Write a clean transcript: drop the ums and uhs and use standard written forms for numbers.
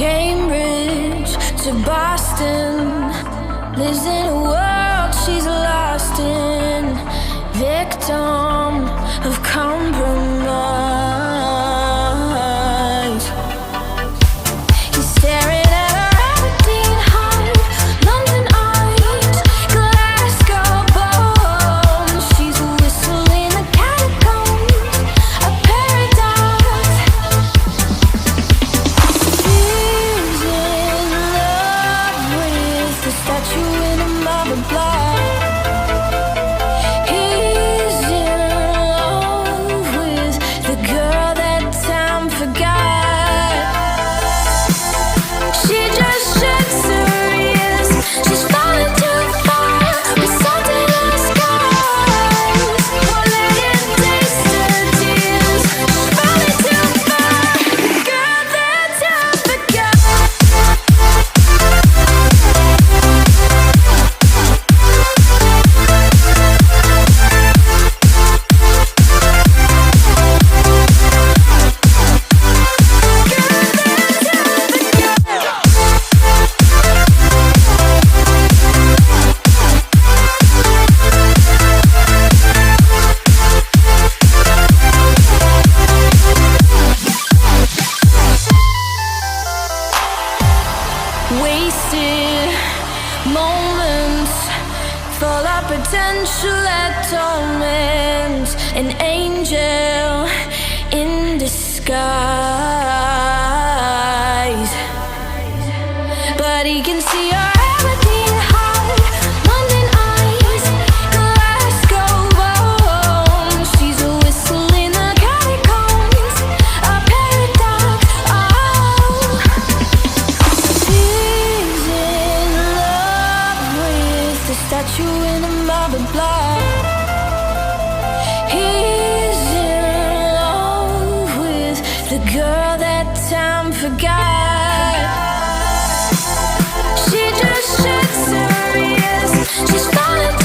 Cambridge to Boston, lives in a world she's lost in, victim of compromise. He's staring at her Aberdeen heart, London eyes, Glasgow bones. She's whistling the catacombs, a paradox. She's in love with the statue in a marble block. He's in love with the girl that time forgot. She just shakes her wrist. She's falling too far with salt in her skies. Won't let it taste her tears. She's falling too far. The girl that time forgot. Wasted moments, full of potential that torments. An angel in disguise, but he can see her Aberdeen heart, London eyes, Glasgow bones. She's a whistle in the catacombs, a paradox. She's in love with the statue in a marble block. He's in love with the girl that time forgot. She just shakes her wrist. She's falling